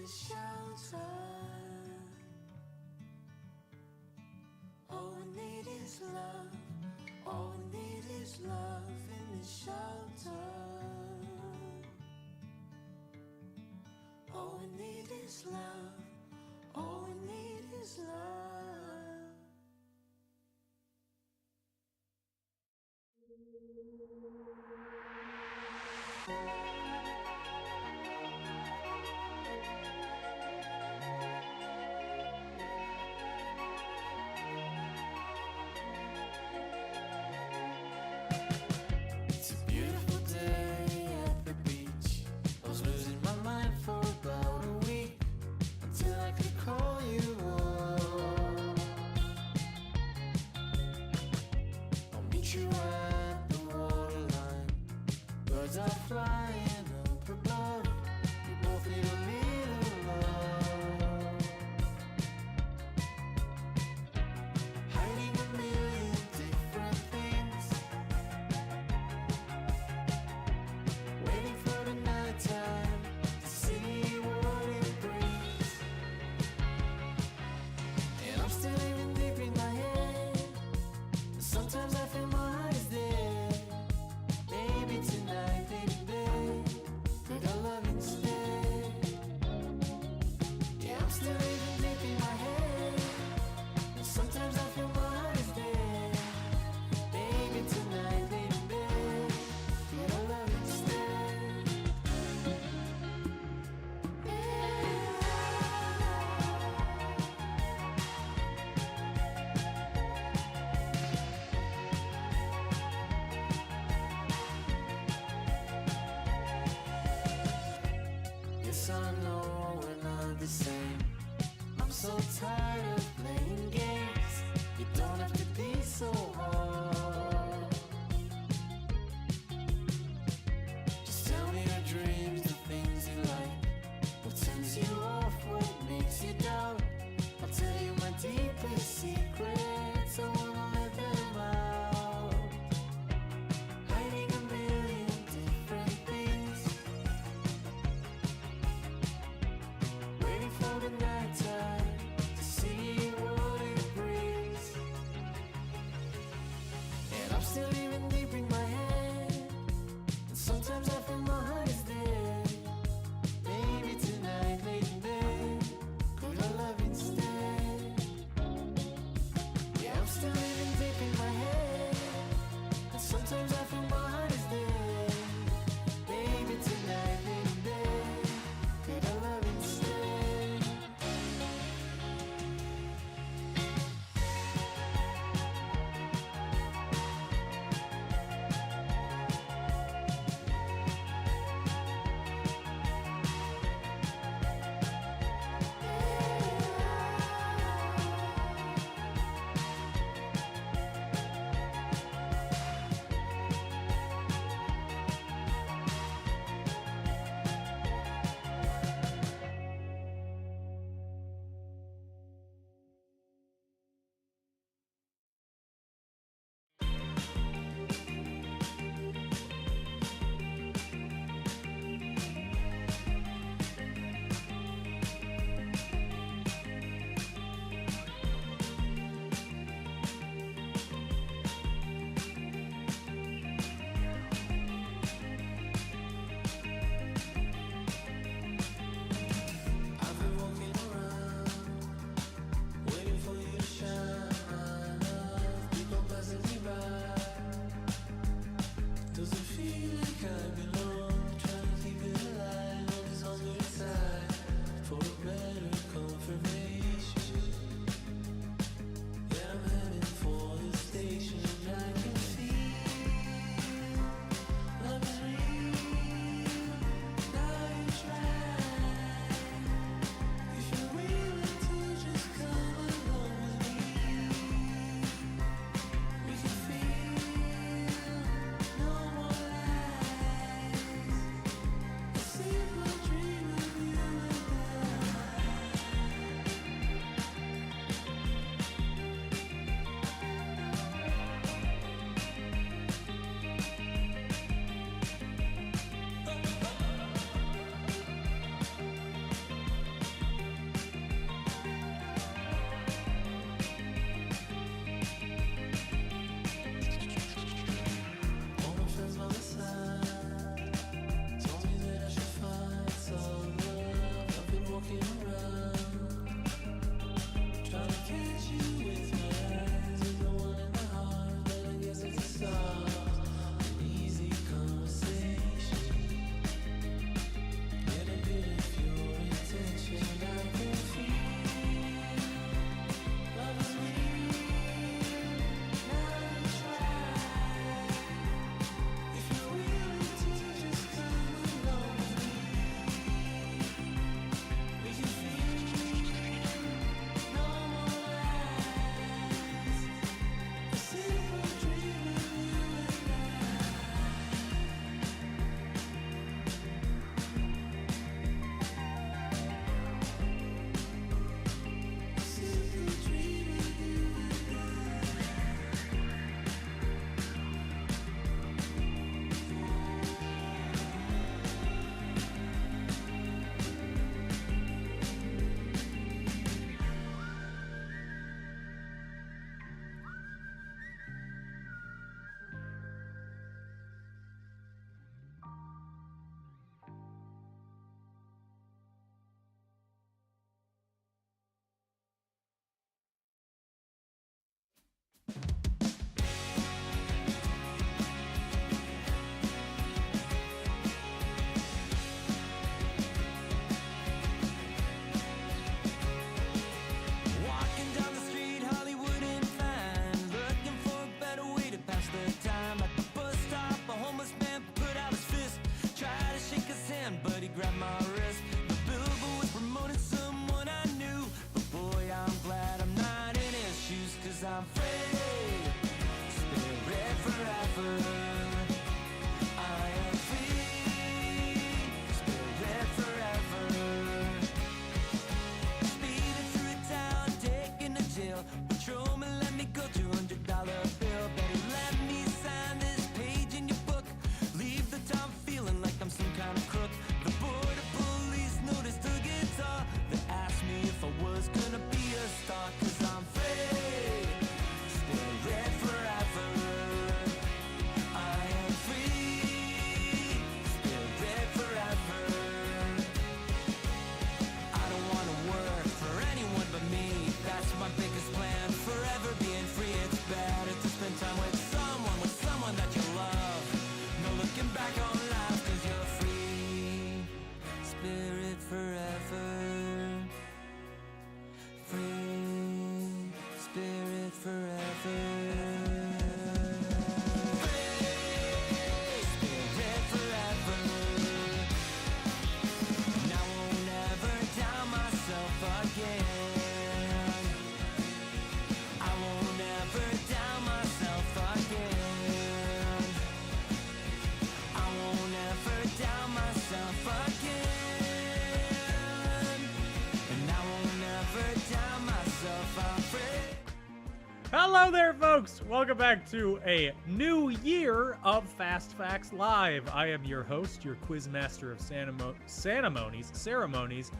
the shelter. All we need is love. All we need is love in the shelter. All we need is love. All we need is love. It's a beautiful day at the beach. I was losing my mind for about a week until I could call you up. I'll meet you at the waterline. Birds are flying up above. We both need a little love. Hiding a million different things, waiting for the night time to see what it brings. And I'm still living deep in my head. Sometimes I feel my heart is dead. Maybe tonight, baby, could I love instead? Yeah, I'm still living deep in my head. Sometimes I feel my heart is dead. Maybe tonight, baby, could I love instead? Yes, I know we're not the same. I'm so tired of playing games. You don't have to be so hard. Just tell me your dreams, the things you like. What turns you off, what makes you doubt. I'll tell you my deepest secrets. I wanna let them out. Hiding a million different things, waiting for the night time to see what it brings. And I'm Somebody grabbed my wrist. The billboard was promoting someone I knew. But boy, I'm glad I'm not in his shoes, 'cause I'm free. Spirit forever. I am free. Spirit forever. Speeding through town, taking to jail. Patrolman let me go, $200 bill. Better let me sign this page in your book. Leave the town feeling like I'm some kind of crook. The border police noticed the guitar. They asked me if I was gonna be a star, 'cause I'm free. Spirit forever. I am free. Spirit forever. I don't wanna work for anyone but me. That's my biggest plan. Forever being free. It's better to spend time with someone that you love. No looking back on life, 'cause you're free. Spirit forever. Free. Spirit forever. Free. Spirit forever. And I won't ever doubt myself again. I won't ever doubt myself again. I won't ever doubt myself again. And I won't ever doubt myself. I'm free. Hello there, folks! Welcome back to a new year of Fast Facts Live. I am your host, your quizmaster of ceremonies.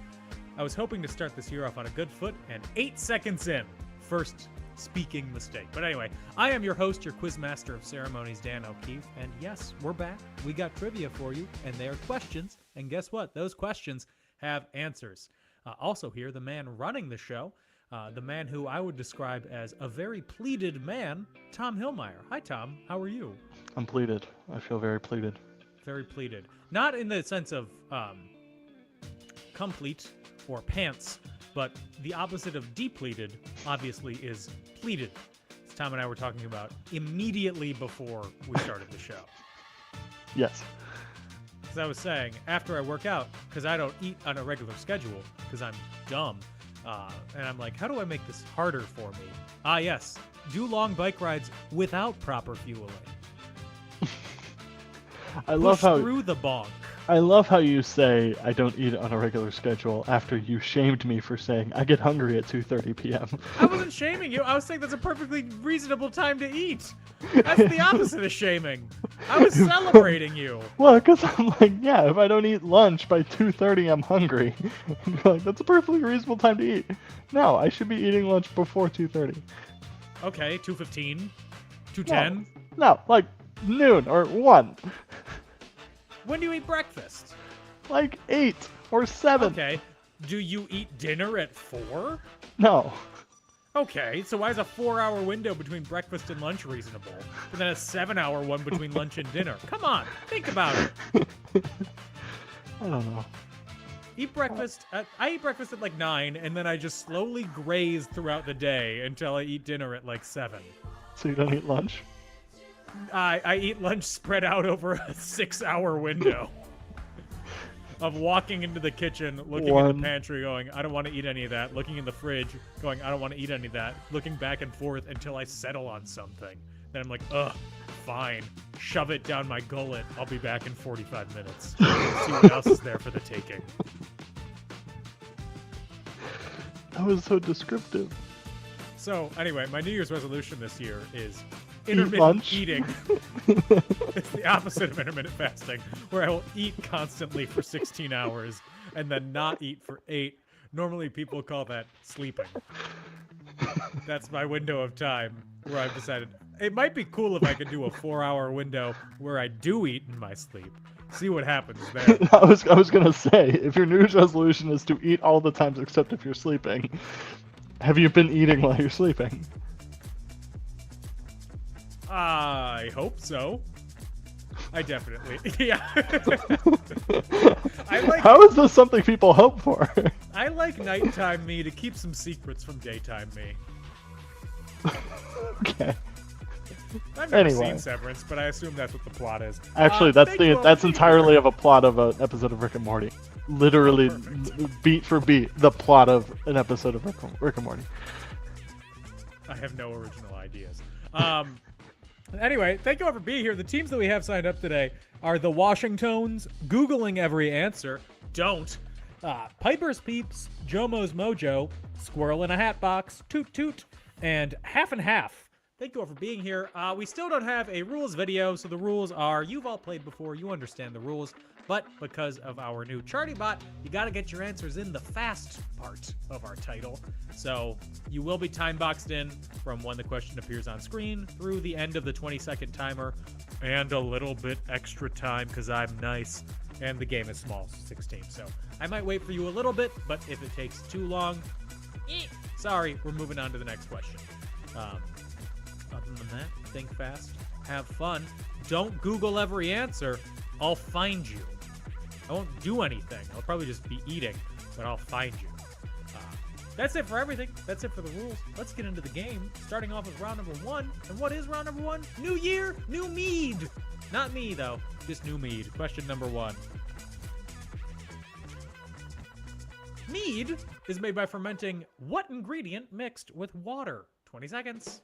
I was hoping to start this year off on a good foot, and 8 seconds in, first speaking mistake. But anyway, I am your host, your quizmaster of ceremonies, Dan O'Keefe, and yes, we're back. We got trivia for you, and they are questions, and guess what? Those questions have answers. Also here, the man running the show, the man who I would describe as a very pleated man, Tom Hillmeyer. Hi, Tom. How are you? I'm pleated. I feel very pleated. Very pleated. Not in the sense of complete or pants, but the opposite of depleted, obviously, is pleated. As Tom and I were talking about immediately before we started the show. Yes. As I was saying, after I work out, because I don't eat on a regular schedule, because I'm dumb, and I'm like, how do I make this harder for me? Ah, yes. Do long bike rides without proper fueling. I love how through the bonk. I love how you say I don't eat on a regular schedule after you shamed me for saying I get hungry at 2:30 p.m. I wasn't shaming you. I was saying that's a perfectly reasonable time to eat. That's the opposite of shaming. I was celebrating you. Well, because I'm like, yeah, if I don't eat lunch by 2:30, I'm hungry. And you're like, that's a perfectly reasonable time to eat. No, I should be eating lunch before 2:30. Okay, 2:15, 2:10. No, like noon or 1. When do you eat breakfast? Like 8 or 7. Okay. Do you eat dinner at 4? No. Okay, so why is a 4-hour window between breakfast and lunch reasonable, but then a 7-hour one between lunch and dinner? Come on, think about it. I don't know. Eat breakfast. I eat breakfast at like 9, and then I just slowly graze throughout the day until I eat dinner at like 7. So you don't eat lunch? I eat lunch spread out over a 6-hour window of walking into the kitchen, looking in the pantry, going, I don't want to eat any of that. Looking in the fridge, going, I don't want to eat any of that. Looking back and forth until I settle on something. Then I'm like, ugh, fine. Shove it down my gullet. I'll be back in 45 minutes. See what else is there for the taking. That was so descriptive. So, anyway, my New Year's resolution this year is Eat intermittent lunch. eating. It's the opposite of intermittent fasting, where I will eat constantly for 16 hours and then not eat for 8. Normally, people call that sleeping. That's my window of time where I've decided it might be cool if I could do a 4-hour window where I do eat in my sleep. See what happens there. I was gonna say, if your New Year's resolution is to eat all the times except if you're sleeping, have you been eating while you're sleeping? I hope so. I definitely, yeah. How is this something people hope for? I like nighttime me to keep some secrets from daytime me. Okay. I've never Anyway. seen Severance, but I assume that's what the plot is. Actually, Thank you all that's for being entirely here. of a plot of an episode of Rick and Morty. Literally, Perfect. beat for beat, the plot of an episode of Rick and Morty. I have no original ideas. Anyway, thank you all for being here. The teams that we have signed up today are the Washingtons, Googling every answer, don't, Piper's Peeps, Jomo's Mojo, Squirrel in a Hat Box, Toot Toot, and Half and Half. Thank you all for being here. We still don't have a rules video, so the rules are, you've all played before, you understand the rules, but because of our new Charty bot, you gotta get your answers in the fast part of our title. So you will be time boxed in from when the question appears on screen through the end of the 20-second timer, and a little bit extra time because I'm nice, and the game is small, 6 teams. So I might wait for you a little bit, but if it takes too long, sorry, we're moving on to the next question. Other than that, think fast, have fun, don't Google every answer, I'll find you. I won't do anything, I'll probably just be eating, but I'll find you. That's it for everything, that's it for the rules. Let's get into the game, starting off with round number 1. And what is round number 1? New year, new mead! Not me, though, just new mead. Question number 1. Mead is made by fermenting what ingredient mixed with water? 20 seconds.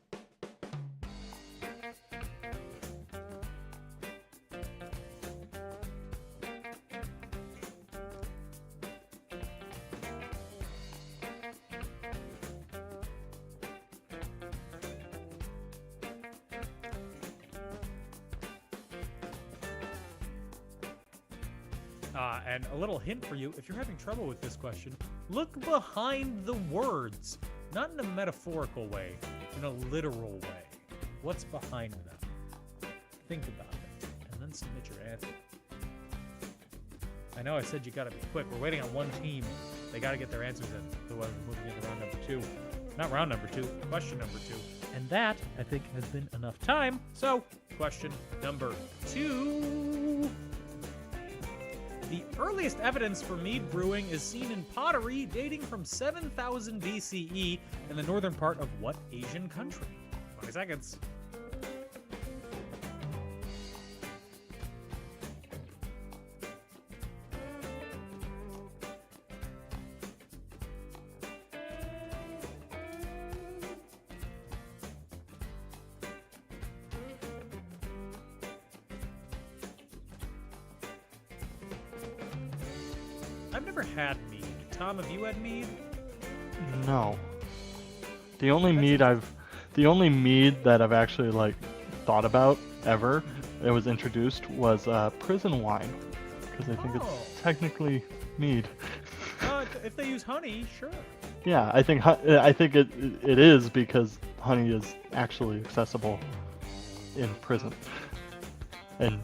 And a little hint for you, if you're having trouble with this question, look behind the words. Not in a metaphorical way, in a literal way. What's behind them? Think about it, and then submit your answer. I know I said you gotta be quick. We're waiting on one team. They gotta get their answers in. Otherwise, we're moving into round number 2. Not round number 2, question number 2. And that, I think, has been enough time. So, question number 2. The earliest evidence for mead brewing is seen in pottery dating from 7000 BCE in the northern part of what Asian country? 20 seconds. I've never had mead. Tom, have you had mead? No. The only mead that I've actually like thought about ever that was introduced was prison wine, because I think Oh. it's technically mead. If they use honey, sure. Yeah, I think it is because honey is actually accessible in prison, and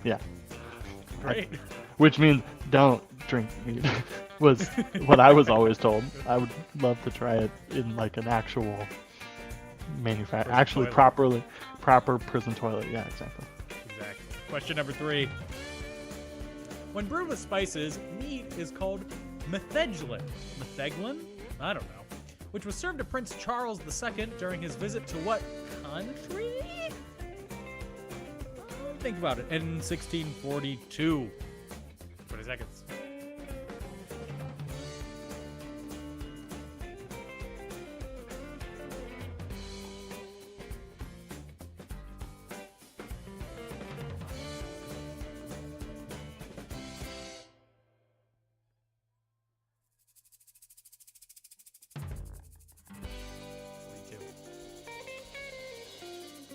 yeah, Great. which means don't drink mead was what I was always told. I would love to try it in like an actual Prison actually toilet. proper prison toilet. Yeah, exactly. Exactly. Question number 3. When brewed with spices, mead is called metheglin. Metheglin? I don't know. Which was served to Prince Charles II during his visit to what country? Think about it. In 1642. 20 seconds.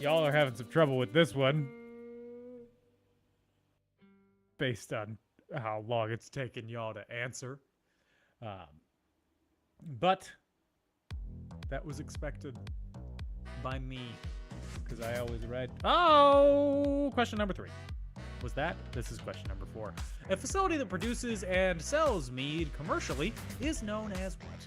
Y'all are having some trouble with this one. Based on how long it's taken y'all to answer. But that was expected by me, because I always read. Oh, question number 3. Was that? This is question number 4. A facility that produces and sells mead commercially is known as what?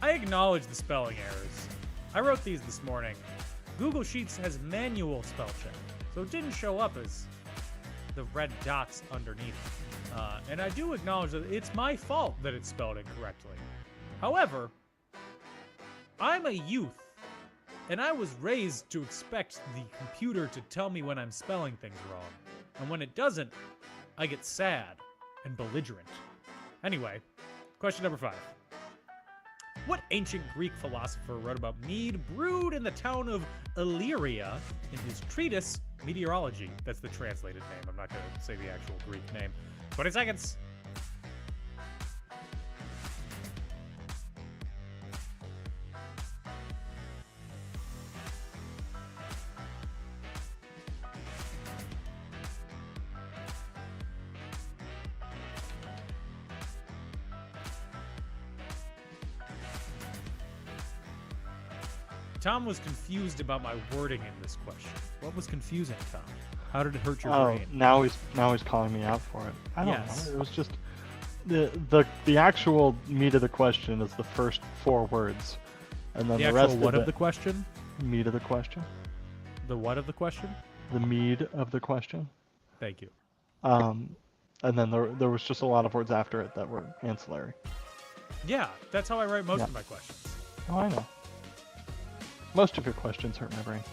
I acknowledge the spelling errors. I wrote these this morning. Google Sheets has manual spell check, so it didn't show up as the red dots underneath. And I do acknowledge that it's my fault that it's spelled incorrectly. However, I'm a youth, and I was raised to expect the computer to tell me when I'm spelling things wrong. And when it doesn't, I get sad and belligerent. Anyway, question number 5. What ancient Greek philosopher wrote about mead brewed in the town of Illyria in his treatise Meteorology? That's the translated name. I'm not going to say the actual Greek name. 20 seconds. Tom was confused about my wording in this question. What was confusing, Tom? How did it hurt your brain? now he's calling me out for it. I don't Yes. know. It was just the actual meat of the question is the first 4 words, and then The the actual rest what of of the question? meat of the question, The what of the question? the mead of the question. Thank you. And then there was just a lot of words after it that were ancillary. Yeah, that's how I write most Yeah. of my questions. Oh, I know. Most of your questions hurt my brain.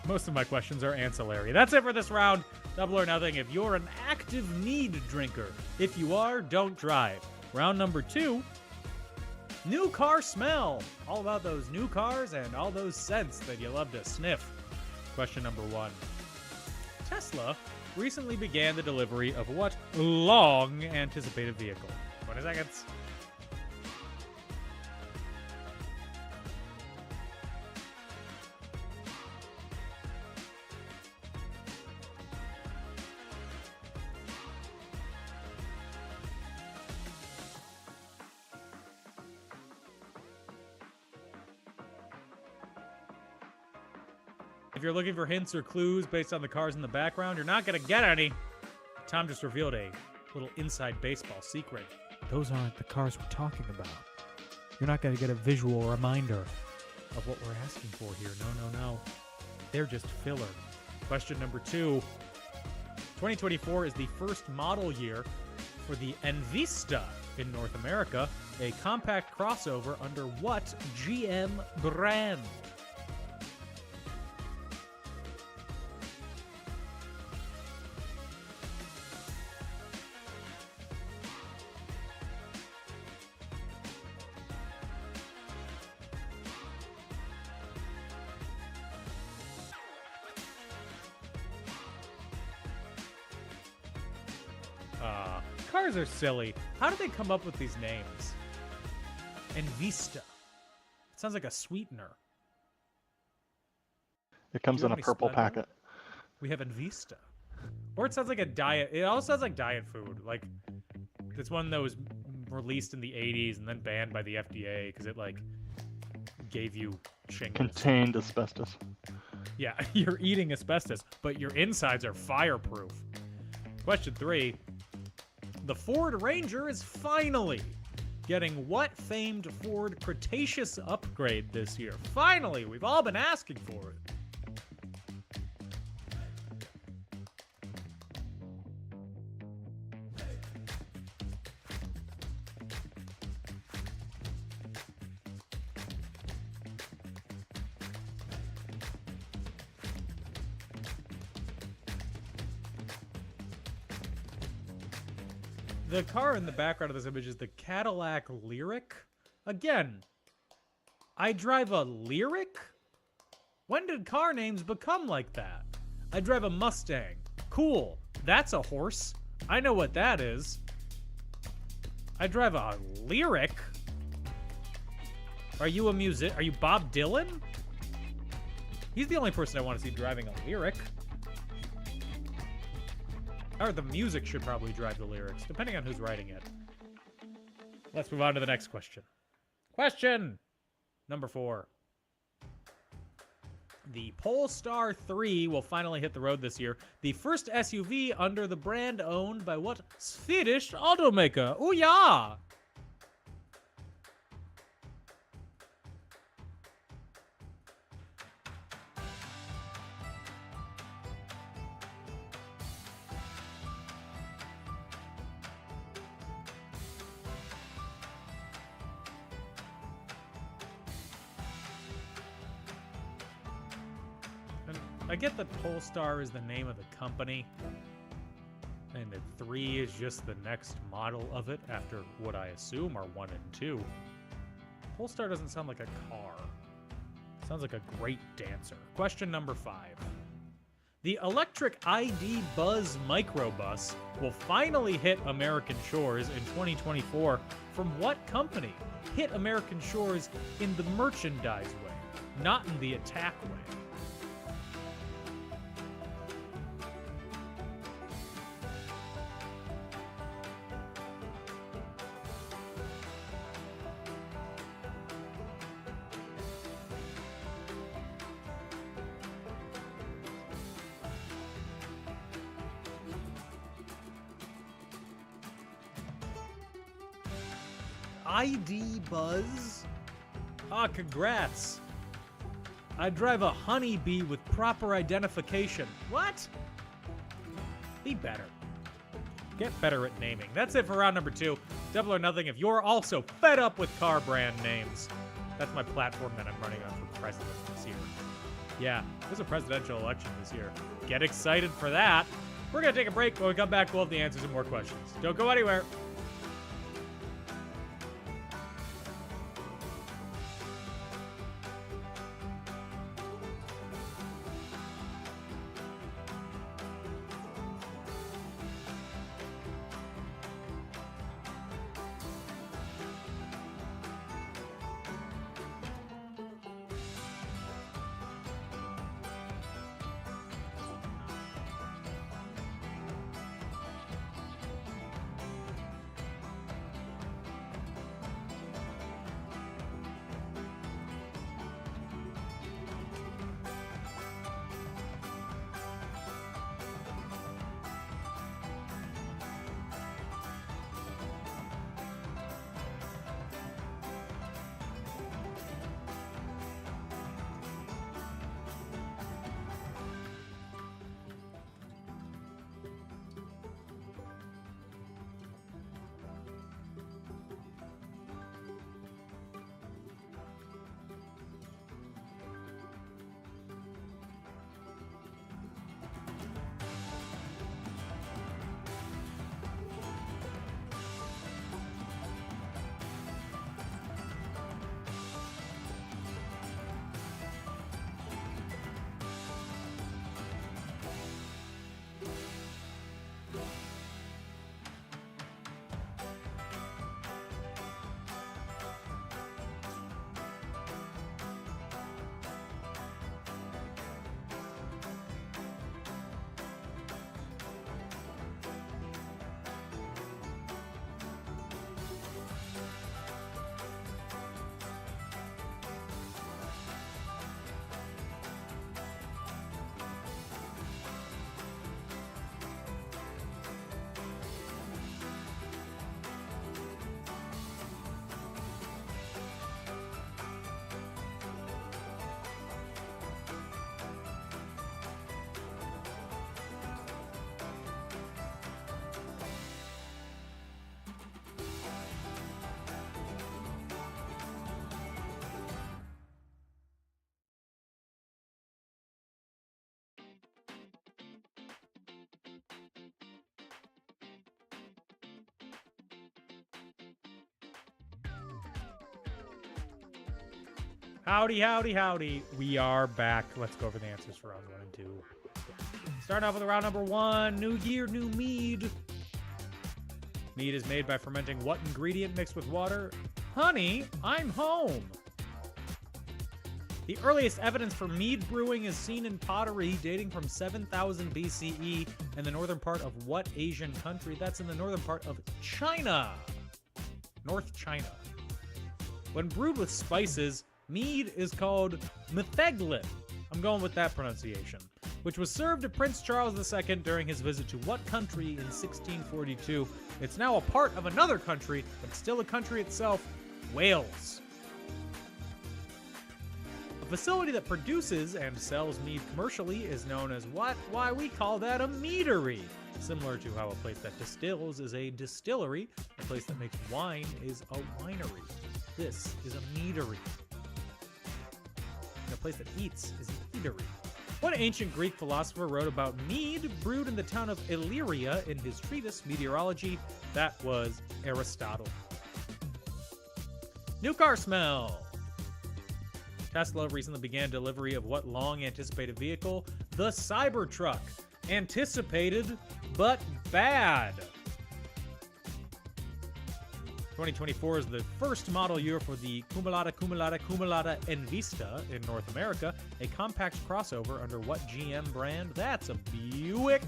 Most of my questions are ancillary. That's it for this round. Double or nothing if you're an active mead drinker. If you are, don't drive. Round number 2, new car smell. All about those new cars and all those scents that you love to sniff. Question number 1. Tesla recently began the delivery of what long anticipated vehicle? 20 seconds. If you're looking for hints or clues based on the cars in the background, you're not going to get any. Tom just revealed a little inside baseball secret. Those aren't the cars we're talking about. You're not going to get a visual reminder of what we're asking for here. No. They're just filler. Question number 2. 2024 is the first model year for the Envista in North America, a compact crossover under what GM brand? Cars are silly. How did they come up with these names? Envista. It sounds like a sweetener. It comes Do you in a have any purple spelling? packet. We have Envista. Or it sounds like a diet. It all sounds like diet food. Like, it's one that was released in the 80s and then banned by the FDA because it, like, gave you shingles. Contained asbestos. Yeah, you're eating asbestos, but your insides are fireproof. Question 3. The Ford Ranger is finally getting what famed Ford Cretaceous upgrade this year? Finally! We've all been asking for it. The car in the background of this image is the Cadillac Lyric. Again, I drive a Lyric? When did car names become like that? I drive a Mustang. Cool. That's a horse. I know what that is. I drive a Lyric? Are you a Are you Bob Dylan? He's the only person I want to see driving a Lyric. Or the music should probably drive the lyrics, depending on who's writing it. Let's move on to the next question. Question number 4. The Polestar 3 will finally hit the road this year. The first SUV under the brand owned by what Swedish automaker? Oh yeah! I get that Polestar is the name of the company, and that 3 is just the next model of it after what I assume are 1 and 2. Polestar doesn't sound like a car. Sounds like a great dancer. Question number 5. The electric ID Buzz microbus will finally hit American shores in 2024 from what company? Hit American shores in the merchandise way, not in the attack way. ID Buzz? Ah, congrats. I drive a honeybee with proper identification. What? Be better. Get better at naming. That's it for round number 2. Double or nothing if you're also fed up with car brand names. That's my platform that I'm running on for president this year. Yeah, there's a presidential election this year. Get excited for that. We're going to take a break. When we come back, we'll have the answers and more questions. Don't go anywhere. Howdy, howdy, howdy. We are back. Let's go over the answers for round 1 and 2. Starting off with round number 1. New year, new mead. Mead is made by fermenting what ingredient mixed with water? Honey, I'm home. The earliest evidence for mead brewing is seen in pottery dating from 7000 BCE in the northern part of what Asian country? That's in the northern part of China. North China. When brewed with spices, mead is called metheglin. I'm going with that pronunciation. Which was served to Prince Charles II during his visit to what country in 1642? It's now a part of another country, but still a country itself, Wales. A facility that produces and sells mead commercially is known as what? Why, we call that a meadery. Similar to how a place that distills is a distillery, a place that makes wine is a winery. This is a meadery. And a place that eats is an eatery. What ancient Greek philosopher wrote about mead brewed in the town of Illyria in his treatise Meteorology? That was Aristotle. New car smell. Tesla recently began delivery of what long-anticipated vehicle? The Cybertruck. Anticipated, but bad. 2024 is the first model year for the Cumulata Envista in North America, a compact crossover under what GM brand? That's a Buick.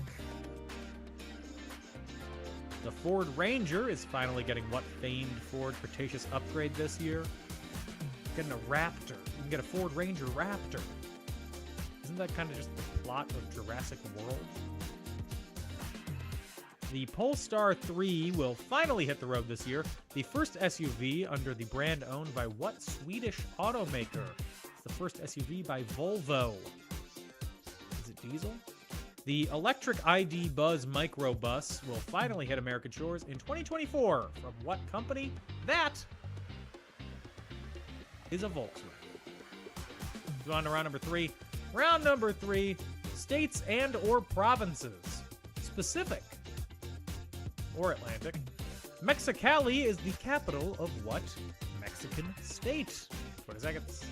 The Ford Ranger is finally getting what famed Ford Cretaceous upgrade this year? Getting a Raptor. You can get a Ford Ranger Raptor. Isn't that kind of just the plot of Jurassic World? The Polestar 3 will finally hit the road this year. The first SUV under the brand owned by what Swedish automaker? It's the first SUV by Volvo. Is it diesel? The electric ID Buzz microbus will finally hit American shores in 2024. From what company? That is a Volkswagen. Go on to round number 3. Round number 3, states and or provinces. Specific or Atlantic. Mexicali is the capital of what Mexican state? 20 seconds.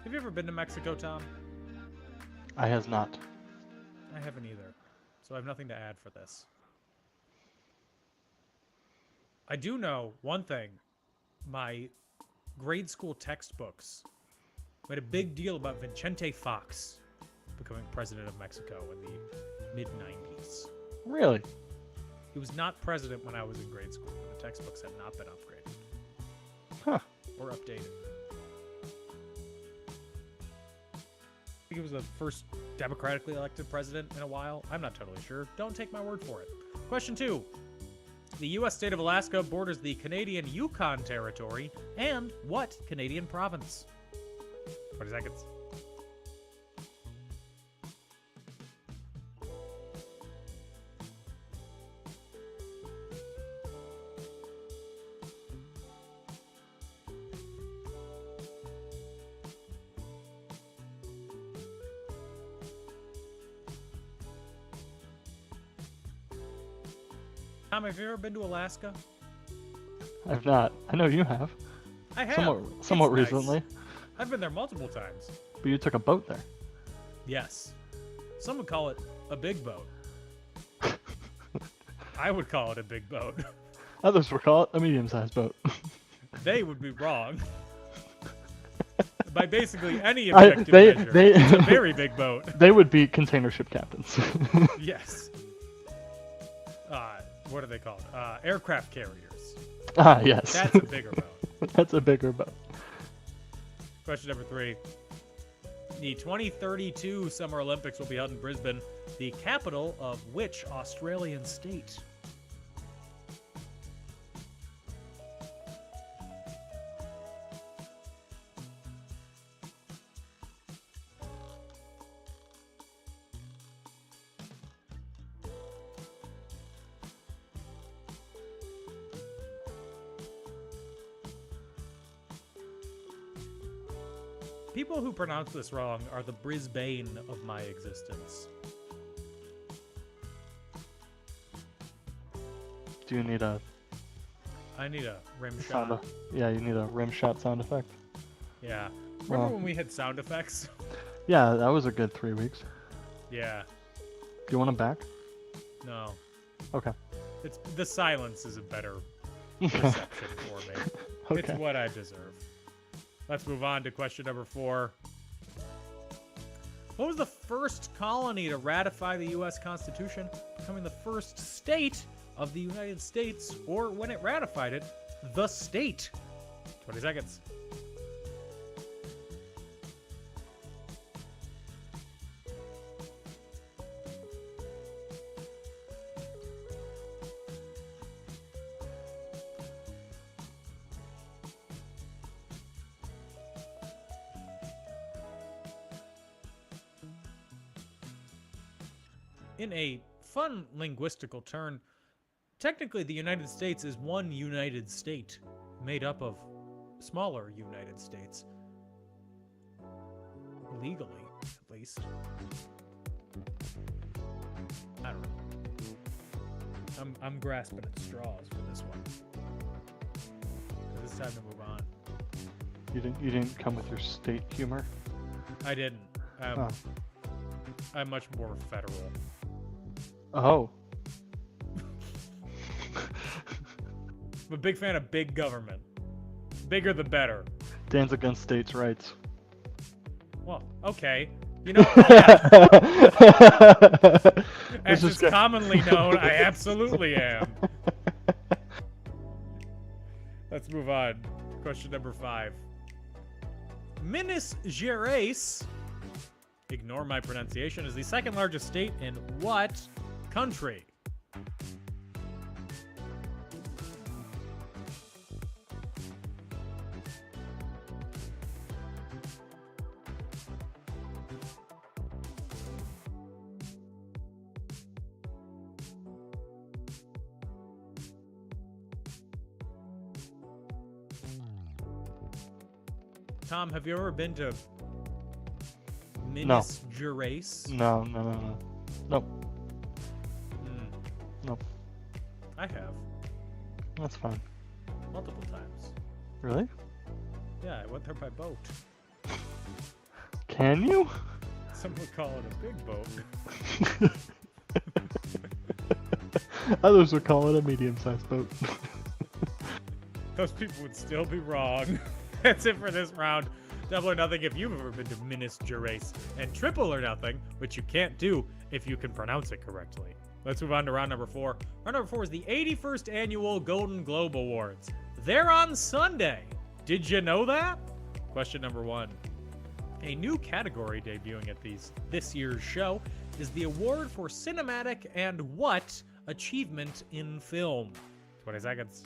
Have you ever been to Mexico, Tom? I has not. I haven't either, so I have nothing to add for this. I do know one thing. My grade school textbooks made a big deal about Vicente Fox becoming president of Mexico in the mid-90s. Really? He was not president when I was in grade school, but the textbooks had not been upgraded. Huh. Or updated. I think he was the first democratically elected president in a while. I'm not totally sure. Don't take my word for it. Question 2. The U.S. state of Alaska borders the Canadian Yukon Territory and what Canadian province? 20 seconds. Tom, have you ever been to Alaska? I've not. I know you have. I have. Somewhat It's nice. recently. I've been there multiple times. But you took a boat there. Yes. Some would call it a big boat. I would call it a big boat. Others would call it a medium-sized boat. They would be wrong. By basically any objective measure, it's a very big boat. They would be container ship captains. Yes. What are they called? Aircraft carriers. Ah, yes. That's a bigger boat. That's a bigger boat. Question number 3. The 2032 Summer Olympics will be held in Brisbane, the capital of which Australian state? People who pronounce this wrong are the Brisbane of my existence. Do you need a I need a rim sound? shot. Yeah, you need a rim shot sound effect. Yeah. Remember Well- when we had sound effects? Yeah, that was a good 3 weeks. Yeah. Do you want them back? No. Okay. It's the silence is a better reception for me. It's Okay. what I deserve. Let's move on to question number 4. What was the first colony to ratify the U.S. Constitution, becoming the first state of the United States, or when it ratified it, the state? 20 seconds. In a fun linguistical turn, technically the United States is one united state made up of smaller United States. Legally, at least. I don't know. I'm grasping at straws for this one. It's time to move on. You didn't come with your state humor. I didn't. Oh. I'm much more federal. Oh. I'm a big fan of big government. Bigger the better. Dan's against states' rights. Well, okay. You know, yeah, as is commonly known, I absolutely am. Let's move on. Question number 5. Minas Gerais, ignore my pronunciation, is the second largest state in what country? Tom, have you ever been to Minas Gerais? No. Nope. Nope. I have. That's fine. Multiple times. Really? Yeah, I went there by boat. Can you? Some would call it a big boat. Others would call it a medium-sized boat. Those people would still be wrong. That's it for this round. Double or nothing if you've ever been to Minas Gerais. And triple or nothing, which you can't do if you can pronounce it correctly. Let's move on to round number 4. Round number 4 is the 81st Annual Golden Globe Awards. They're on Sunday. Did you know that? Question number 1. A new category debuting at this year's show is the award for cinematic and what achievement in film? 20 seconds.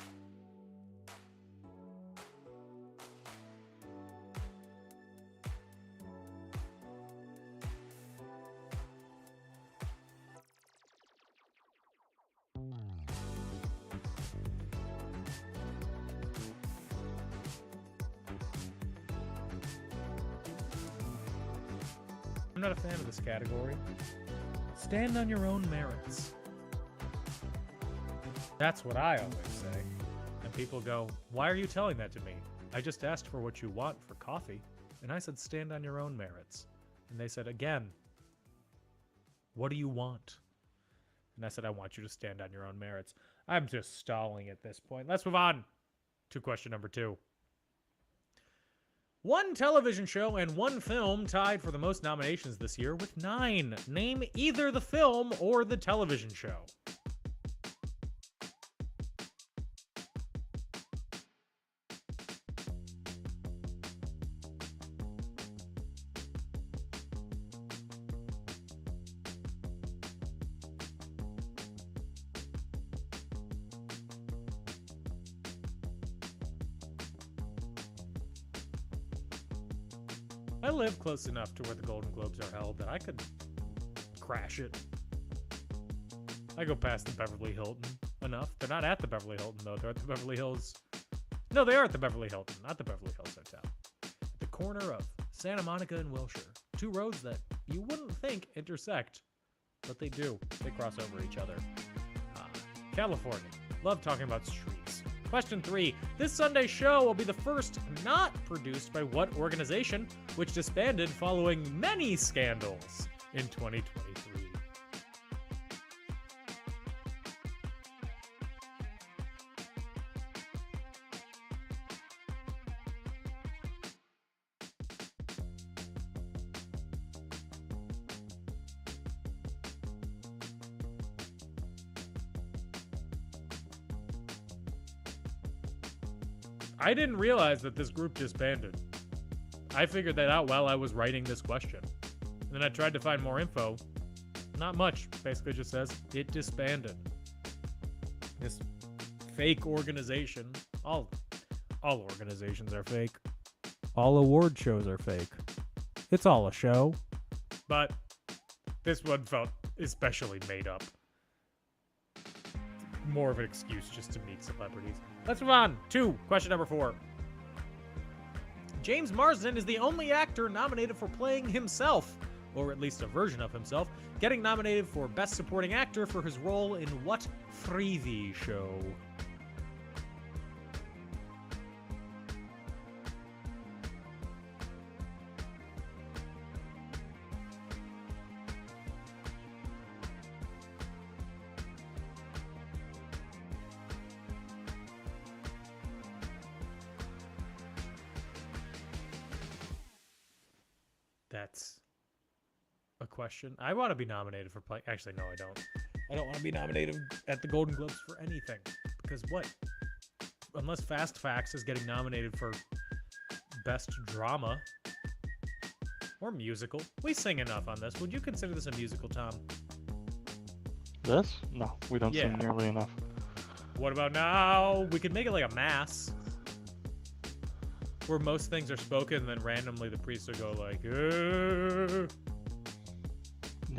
I'm not a fan of this category. Stand on your own merits. That's what I always say. And people go, why are you telling that to me? I just asked for what you want for coffee. And I said, stand on your own merits. And they said, again, what do you want? And I said, I want you to stand on your own merits. I'm just stalling at this point. Let's move on to question number 2. One television show and one film tied for the most nominations this year with 9. Name either the film or the television show. I live close enough to where the Golden Globes are held that I could crash it. I go past the Beverly Hilton enough. They're not at the Beverly Hilton, though. They're at the Beverly Hills. No, they are at the Beverly Hilton, not the Beverly Hills Hotel. At the corner of Santa Monica and Wilshire. 2 roads that you wouldn't think intersect, but they do. They cross over each other. California. Love talking about streets. Question 3. This Sunday show will be the first not produced by what organization, which disbanded following many scandals in 2023? I didn't realize that this group disbanded. I figured that out while I was writing this question. And then I tried to find more info. Not much. Basically just says it disbanded. This fake organization. All organizations are fake. All award shows are fake. It's all a show. But this one felt especially made up. More of an excuse just to meet celebrities. Let's move on to question number 4. James Marsden is the only actor nominated for playing himself, or at least a version of himself, getting nominated for Best Supporting Actor for his role in what Freevee show? That's a question. I want to be nominated for playing. Actually, no, I don't. I don't want to be nominated at the Golden Globes for anything. Because what? Unless Fast Facts is getting nominated for Best Drama or Musical. We sing enough on this. Would you consider this a musical, Tom? This? No, we don't Yeah. sing nearly enough. What about now? We could make it like a mass. Where most things are spoken, and then randomly the priest will go like, Yeah,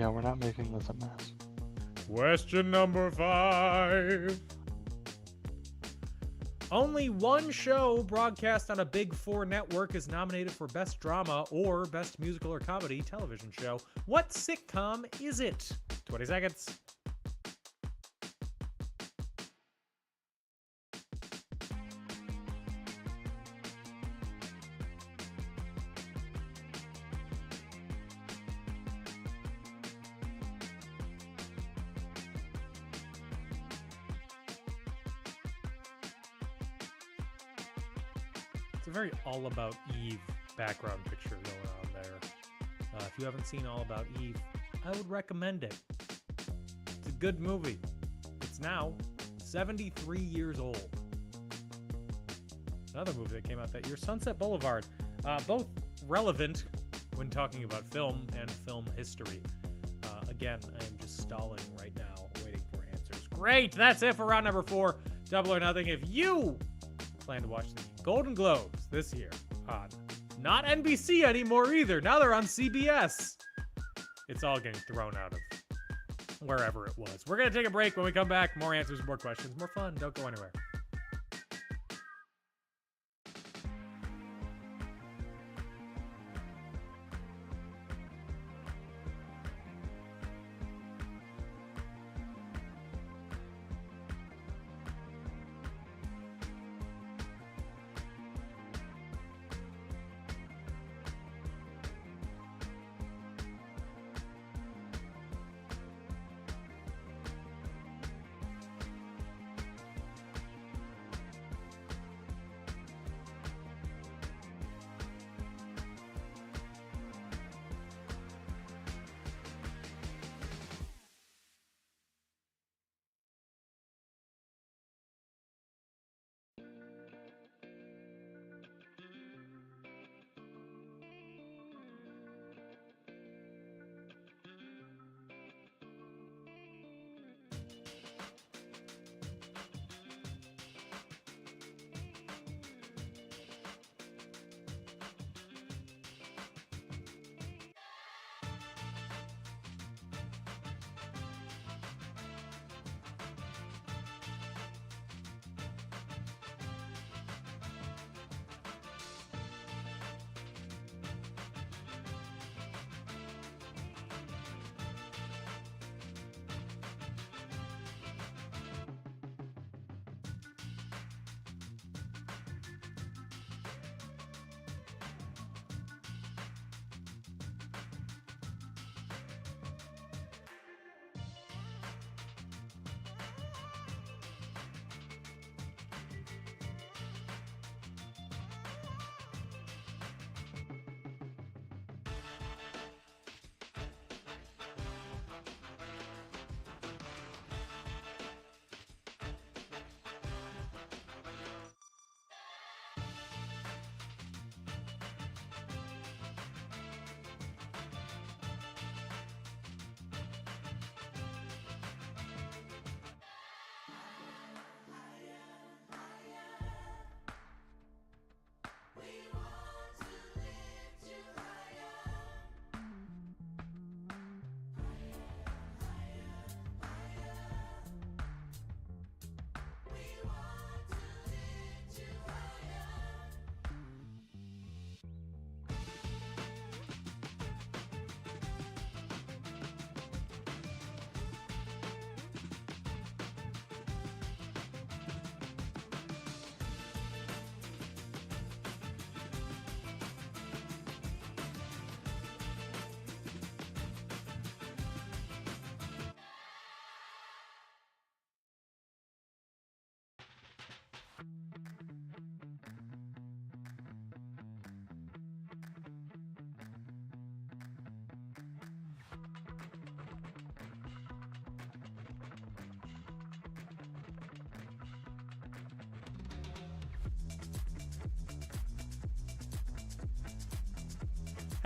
we're not making this a mess. Question number 5. Only one show broadcast on a Big 4 network is nominated for Best Drama or Best Musical or Comedy television show. What sitcom is it? 20 seconds. It's a very All About Eve background picture going on there. If you haven't seen All About Eve, I would recommend it. It's a good movie. It's now 73 years old. Another movie that came out that year, Sunset Boulevard. Both relevant when talking about film and film history. Again, I am just stalling right now, waiting for answers. Great! That's it for round number 4. Double or Nothing. If you plan to watch the Golden Globes this year on not NBC anymore either. Now they're on CBS. It's all getting thrown out of wherever it was. We're going to take a break. When we come back, more answers, more questions, more fun. Don't go anywhere.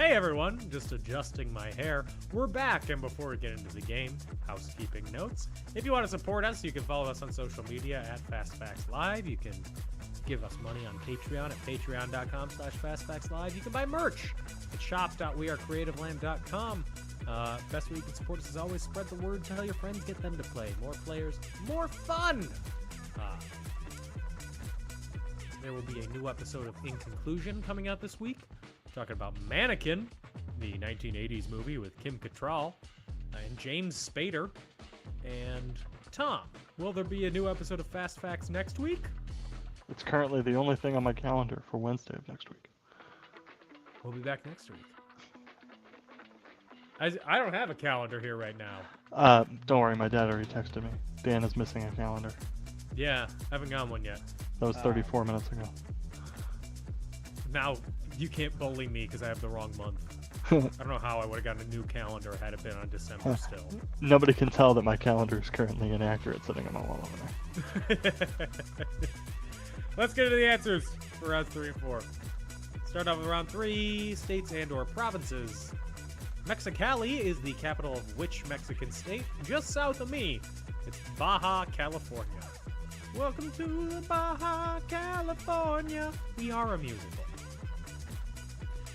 Hey everyone, just adjusting my hair. We're back, and before we get into the game, housekeeping notes. If you want to support us, you can follow us on social media at FastFactsLive. You can give us money on Patreon at patreon.com/FastFactsLive. You can buy merch at shop.wearecreativeland.com. Best way you can support us is always spread the word, tell your friends, get them to play. More players, more fun! There will be a new episode of In Conclusion coming out this week. Talking about Mannequin, the 1980s movie with Kim Cattrall and James Spader and Tom. Will there be a new episode of Fast Facts next week? It's currently the only thing on my calendar for Wednesday of next week. We'll be back next week. I don't have a calendar here right now. Don't worry, my dad already texted me. Dan is missing a calendar. Yeah, haven't gotten one yet. That was 34 minutes ago. Now, you can't bully me because I have the wrong month. I don't know how I would have gotten a new calendar had it been on December still. Nobody can tell that my calendar is currently inaccurate sitting on my wall over there. Let's get into the answers for rounds 3 and 4. Start off with round 3, states and or provinces. Mexicali is the capital of which Mexican state? Just south of me. It's Baja California. Welcome to the Baja California. We are a musical.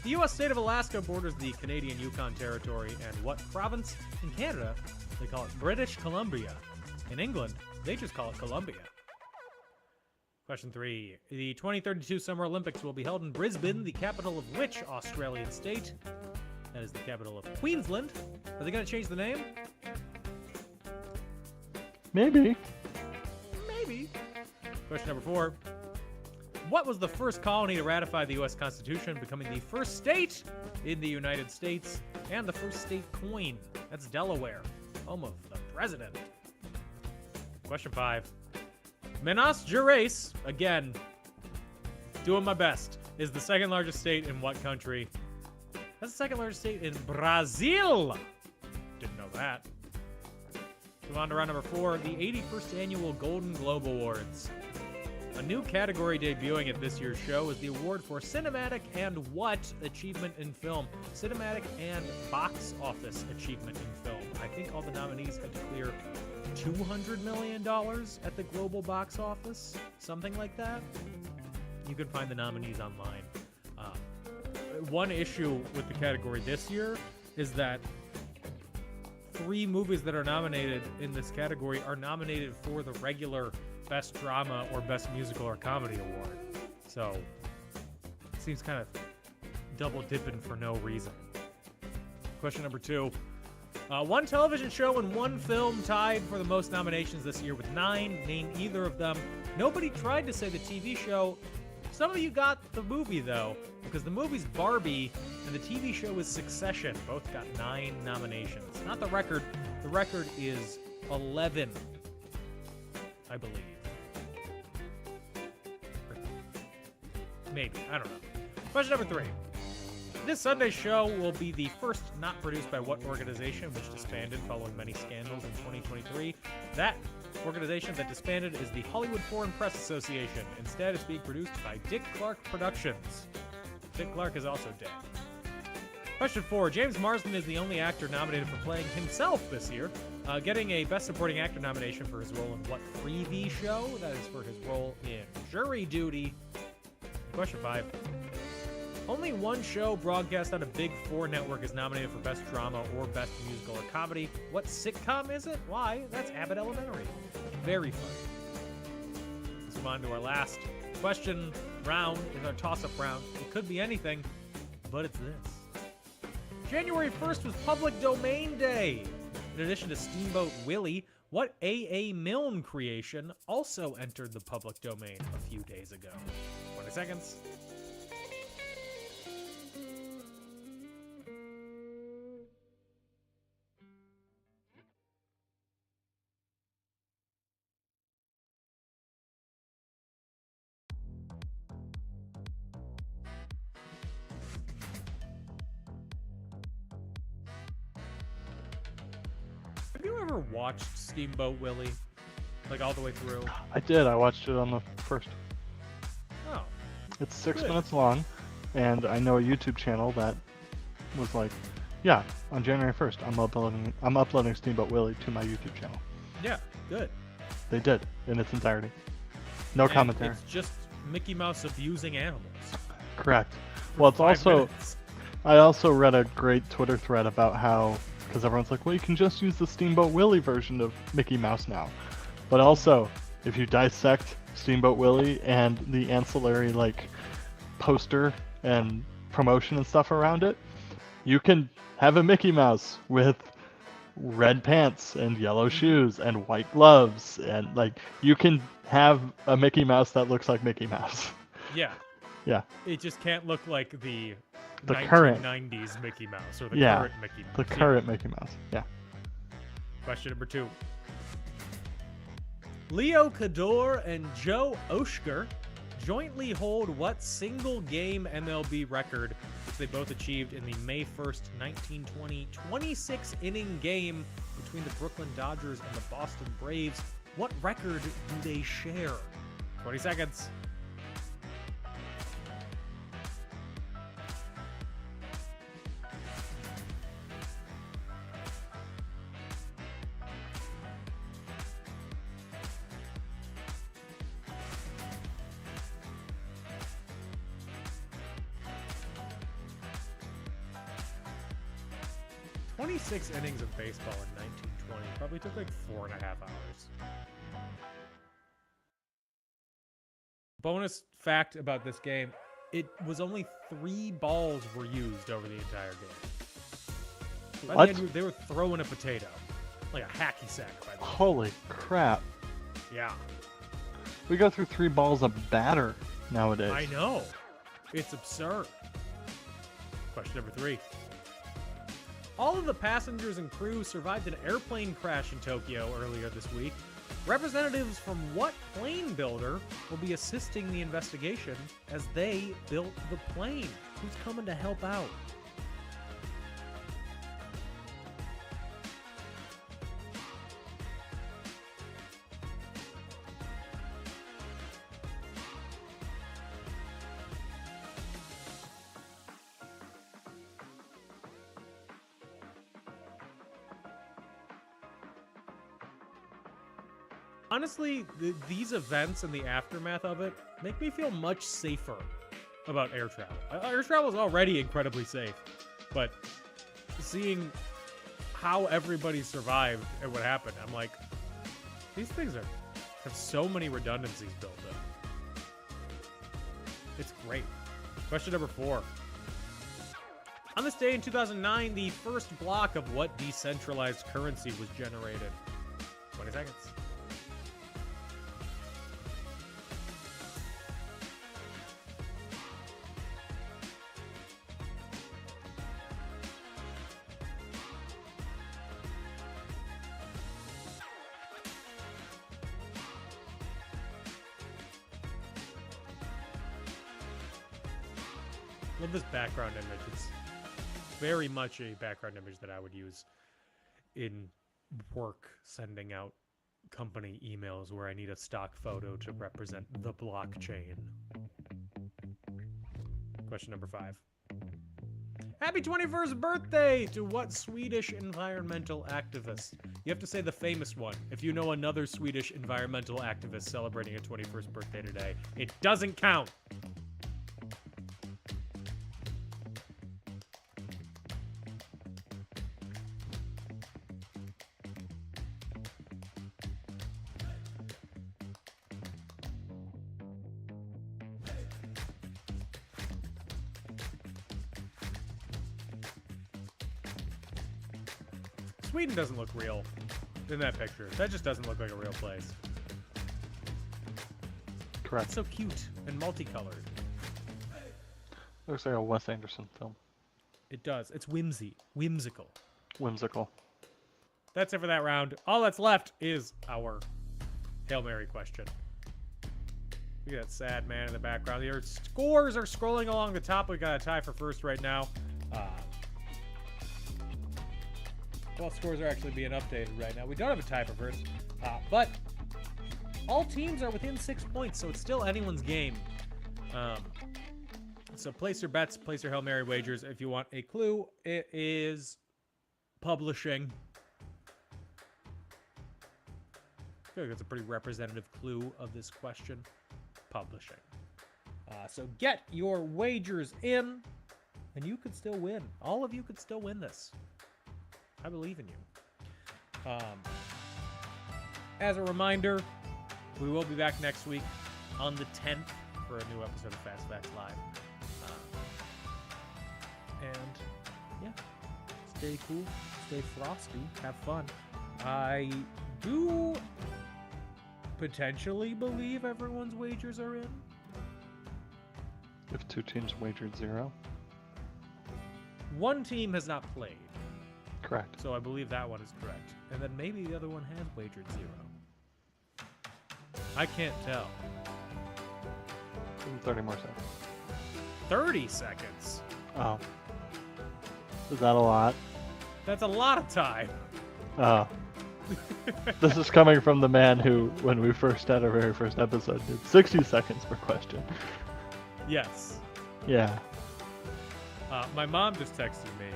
The U.S. state of Alaska borders the Canadian Yukon Territory, and what province? In Canada, they call it British Columbia. In England, they just call it Columbia. Question 3. The 2032 Summer Olympics will be held in Brisbane, the capital of which Australian state? That is the capital of Queensland. Are they going to change the name? Maybe. Maybe. Question number 4. What was the first colony to ratify the U.S. Constitution, becoming the first state in the United States and the first state coin? That's Delaware, home of the president. Question 5. Minas Gerais, again, doing my best, is the second largest state in what country? That's the second largest state in Brazil. Didn't know that. Move on to round number 4, the 81st annual Golden Globe Awards. A new category debuting at this year's show is the award for Cinematic and what achievement in film? Cinematic and box office achievement in film. I think all the nominees had to clear $200 million at the global box office, something like that. You can find the nominees online. One issue with the category this year is that 3 movies that are nominated in this category are nominated for the regular Best Drama or Best Musical or Comedy Award. So, it seems kind of double dipping for no reason. Question number 2. One television show and one film tied for the most nominations this year with 9. Name either of them. Nobody tried to say the TV show. Some of you got the movie, though, because the movie's Barbie and the TV show is Succession. Both got 9 nominations. Not the record. The record is 11, I believe. Maybe. I don't know. Question number 3. This Sunday's show will be the first not produced by what organization, which disbanded following many scandals in 2023. That organization that disbanded is the Hollywood Foreign Press Association. Instead, it's being produced by Dick Clark Productions. Dick Clark is also dead. Question 4. James Marsden is the only actor nominated for playing himself this year, getting a Best Supporting Actor nomination for his role in what Freebie show? That is for his role in Jury Duty. Question 5. Only one show broadcast on a Big 4 network is nominated for Best Drama or Best Musical or Comedy. What sitcom is it? Why? That's Abbott Elementary. Very funny. Let's move on to our last question round. It's our toss-up round. It could be anything, but it's this. January 1st was Public Domain Day. In addition to Steamboat Willie, what A.A. Milne creation also entered the public domain a few days ago? 20 seconds. Have you ever watched Steamboat Willie? Like all the way through? I did. I watched it on the first. Oh. It's 6 Good. minutes long, and I know a YouTube channel that was like, yeah, on January 1st, I'm uploading Steamboat Willie to my YouTube channel. Yeah, good. They did in its entirety. No And commentary. It's just Mickey Mouse abusing animals. Correct. Well, it's 5 also minutes. I also read a great Twitter thread about how, because everyone's like, well, you can just use the Steamboat Willie version of Mickey Mouse now. But also, if you dissect Steamboat Willie and the ancillary like poster and promotion and stuff around it, you can have a Mickey Mouse with red pants and yellow shoes and white gloves, and like you can have a Mickey Mouse that looks like Mickey Mouse. Yeah. Yeah. It just can't look like the current 1990s Mickey Mouse or the Yeah, current Mickey Mouse. The current Mickey Mouse. Yeah. Question number 2. Leo Cador and Joe Oshker jointly hold what single game MLB record, which they both achieved in the May 1st, 1920 26-inning game between the Brooklyn Dodgers and the Boston Braves? What record do they share? 20 seconds. Six innings of baseball in 1920 probably took like 4.5 hours. Bonus fact about this game, it was only 3 balls were used over the entire game. By What? the end, they were throwing a potato, like a hacky sack by the end. Holy crap. Yeah, We go through 3 balls of batter nowadays. I know. It's absurd. Question number 3. All of the passengers and crew survived an airplane crash in Tokyo earlier this week. Representatives from what plane builder will be assisting the investigation as they built the plane? Who's coming to help out? Honestly, these events and the aftermath of it make me feel much safer about air travel. Air travel is already incredibly safe, but seeing how everybody survived and what happened, I'm like, these things have so many redundancies built in. It's great. Question number 4. On this day in 2009, the first block of what decentralized currency was generated? 20 seconds. Love this background image. It's very much a background image that I would use in work, sending out company emails where I need a stock photo to represent the blockchain. Question number 5. Happy 21st birthday to what Swedish environmental activist? You have to say the famous one. If you know another Swedish environmental activist celebrating a 21st birthday today, it doesn't count. Sweden doesn't look real in that picture. That just doesn't look like a real place. Correct. It's so cute and multicolored. Looks like a Wes Anderson film. It does. It's whimsical. Whimsical. That's it for that round. All that's left is our Hail Mary question. Look at that sad man in the background. Your scores are scrolling along the top. We got a tie for first right now. Well, scores are actually being updated right now. We don't have a tie for first, but all teams are within 6 points, so it's still anyone's game. So place your bets, place your Hail Mary wagers. If you want a clue, it is publishing. I feel like that's a pretty representative clue of this question. Publishing. So get your wagers in, and you could still win. All of you could still win this. I believe in you. As a reminder, we will be back next week on the 10th for a new episode of Fast Facts Live. And yeah, stay cool, stay frosty, have fun. I do potentially believe everyone's wagers are in. If 2 teams wagered 0. One team has not played, Correct. so I believe that one is correct. And then maybe the other one has wagered 0. I can't tell. 30 more seconds. 30 seconds? Oh. Is that a lot? That's a lot of time. Oh. This is coming from the man who, when we first had our very first episode, did 60 seconds per question. Yes. Yeah. My mom just texted me.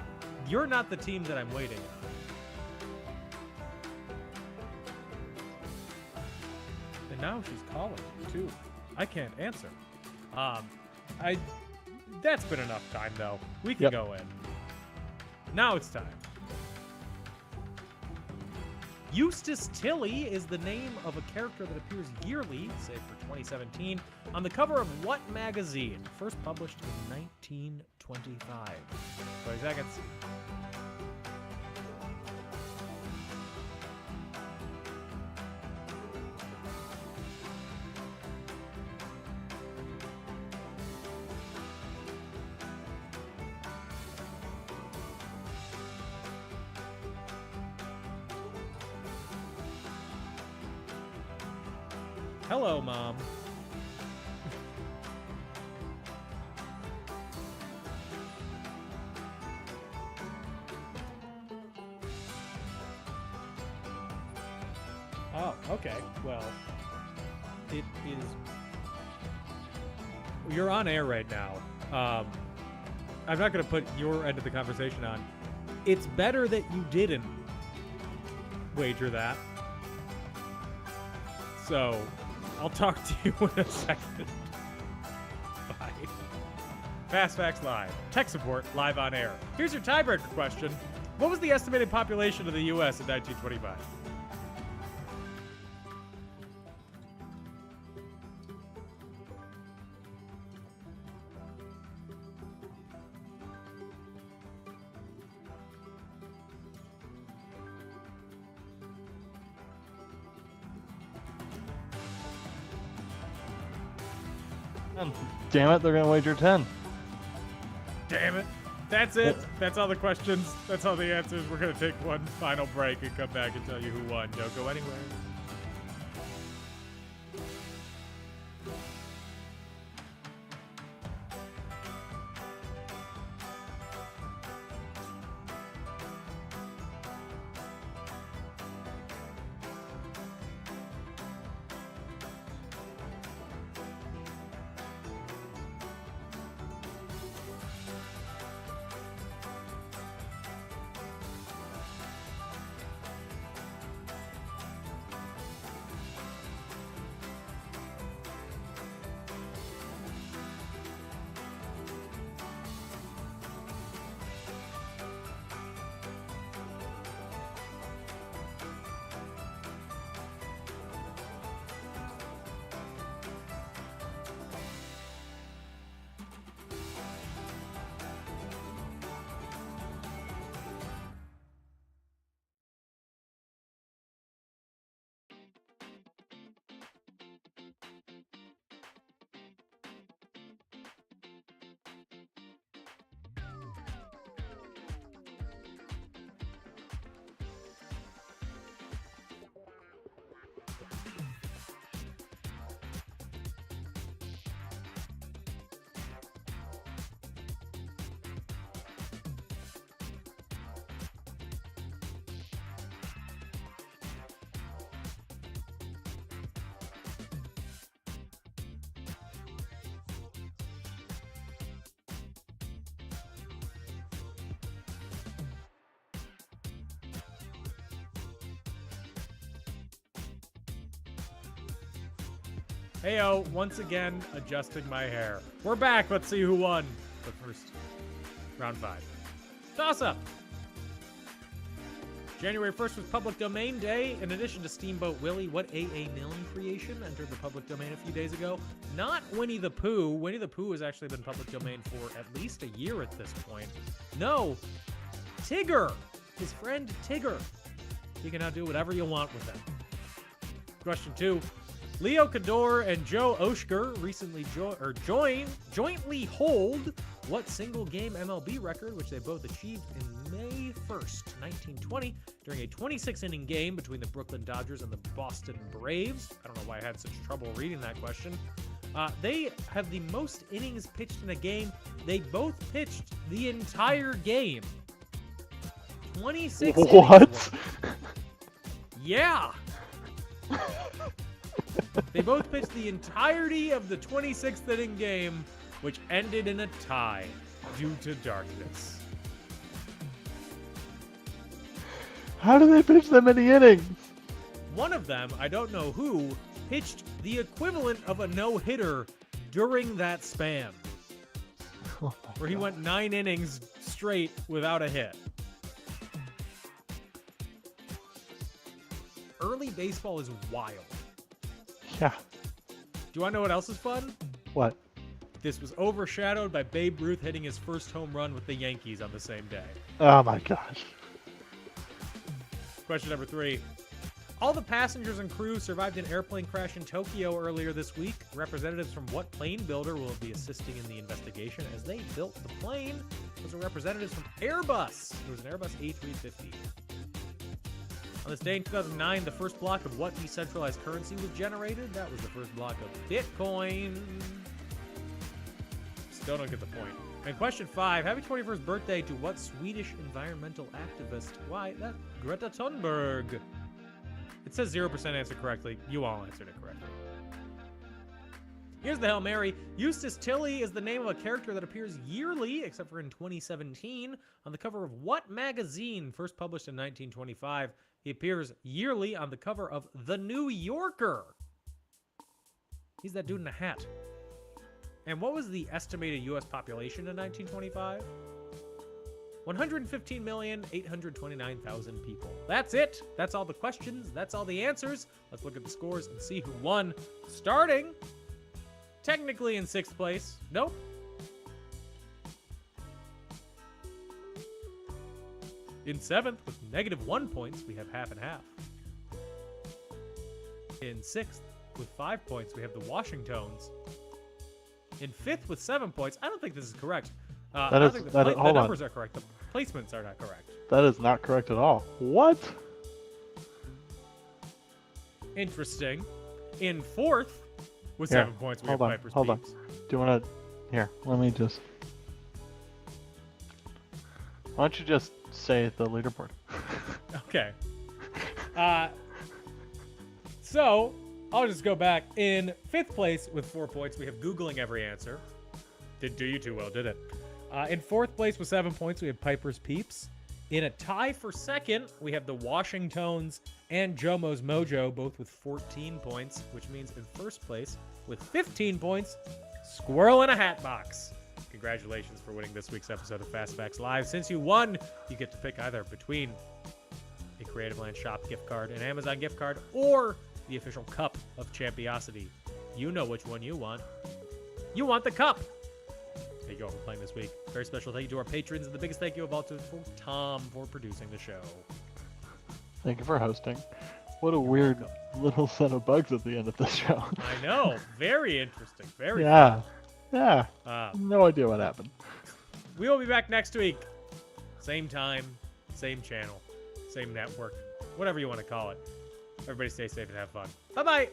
You're not the team that I'm waiting on. And now she's calling me too. I can't answer. That's been enough time though. We can Yep. go in. Now it's time. Eustace Tilly is the name of a character that appears yearly, say for 2017, on the cover of what magazine? First published in 1925. 20 seconds. Hello, Mom. Oh, okay. Well, it is. You're on air right now. I'm not going to put your end of the conversation on. It's better that you didn't wager that. So, I'll talk to you in a second. Bye. Fast Facts Live. Tech support live on air. Here's your tiebreaker question. What was the estimated population of the U.S. in 1925? Damn it, they're gonna wager 10. Damn it. That's it. That's all the questions. That's all the answers. We're going to take one final break and come back and tell you who won. Don't go anywhere. Heyo, once again, adjusting my hair. We're back. Let's see who won the first round 5. Toss up. January 1st was Public Domain Day. In addition to Steamboat Willie, what A.A. Milne creation entered the public domain a few days ago? Not Winnie the Pooh. Winnie the Pooh has actually been public domain for at least a year at this point. No, Tigger. His friend Tigger. You can now do whatever you want with him. Question 2. Leo Cador and Joe Oshker recently jointly hold what single game MLB record, which they both achieved in May 1st, 1920, during a 26-inning game between the Brooklyn Dodgers and the Boston Braves. I don't know why I had such trouble reading that question. They have the most innings pitched in a game. They both pitched the entire game. 26 innings. What? Yeah. They both pitched the entirety of the 26th inning game, which ended in a tie due to darkness. How do they pitch that many innings? One of them, I don't know who, pitched the equivalent of a no-hitter during that span, Oh where he went 9 innings straight without a hit. Early baseball is wild. Yeah. Do you want to know what else is fun? What? This was overshadowed by Babe Ruth hitting his first home run with the Yankees on the same day. Oh my gosh. Question number 3. All the passengers and crew survived an airplane crash in Tokyo earlier this week. Representatives from what plane builder will be assisting in the investigation as they built the plane? Those are representatives from Airbus. It was an Airbus A350. On this day in 2009, the first block of what decentralized currency was generated? That was the first block of Bitcoin. Still don't get the point. And question 5, happy 21st birthday to what Swedish environmental activist? Why, that's Greta Thunberg. It says 0% answered correctly. You all answered it correctly. Here's the Hail Mary. Eustace Tilley is the name of a character that appears yearly, except for in 2017, on the cover of what magazine? First published in 1925. He appears yearly on the cover of The New Yorker. He's that dude in a hat. And what was the estimated U.S. population in 1925? 115,829,000 people. That's it. That's all the questions. That's all the answers. Let's look at the scores and see who won. Starting, technically in 6th place. Nope. In 7th, with -1 points, we have half and half. In 6th, with 5 points, we have the Washingtons. In 5th, with 7 points, I don't think this is correct. I don't think the numbers are correct. The placements are not correct. That is not correct at all. What? Interesting. In 4th, with 7 points, we have Piper's Hold on. Peaks. Do you want to... Here, let me just... Why don't you just say the leaderboard? Okay. So, I'll just go back. In 5th place with 4 points, we have Googling every answer. Didn't do you too well, did it? In 4th place with 7 points, we have Piper's Peeps. In a tie for 2nd, we have the Washingtons and Jomo's Mojo, both with 14 points, which means in 1st place with 15 points, Squirrel in a Hat Box. Congratulations for winning this week's episode of Fast Facts Live. Since you won, you get to pick either between a Creative Land Shop gift card, an Amazon gift card, or the official Cup of Champiosity. You know which one you want. You want the cup. Thank you all for playing this week. Very special thank you to our patrons, and the biggest thank you of all to Tom for producing the show. Thank you for hosting. What a weird little set of bugs at the end of this show. I know. Very interesting. Very Yeah. Yeah. fun. No idea what happened. We will be back next week. Same time, same channel, same network, whatever you want to call it. Everybody stay safe and have fun. Bye-bye.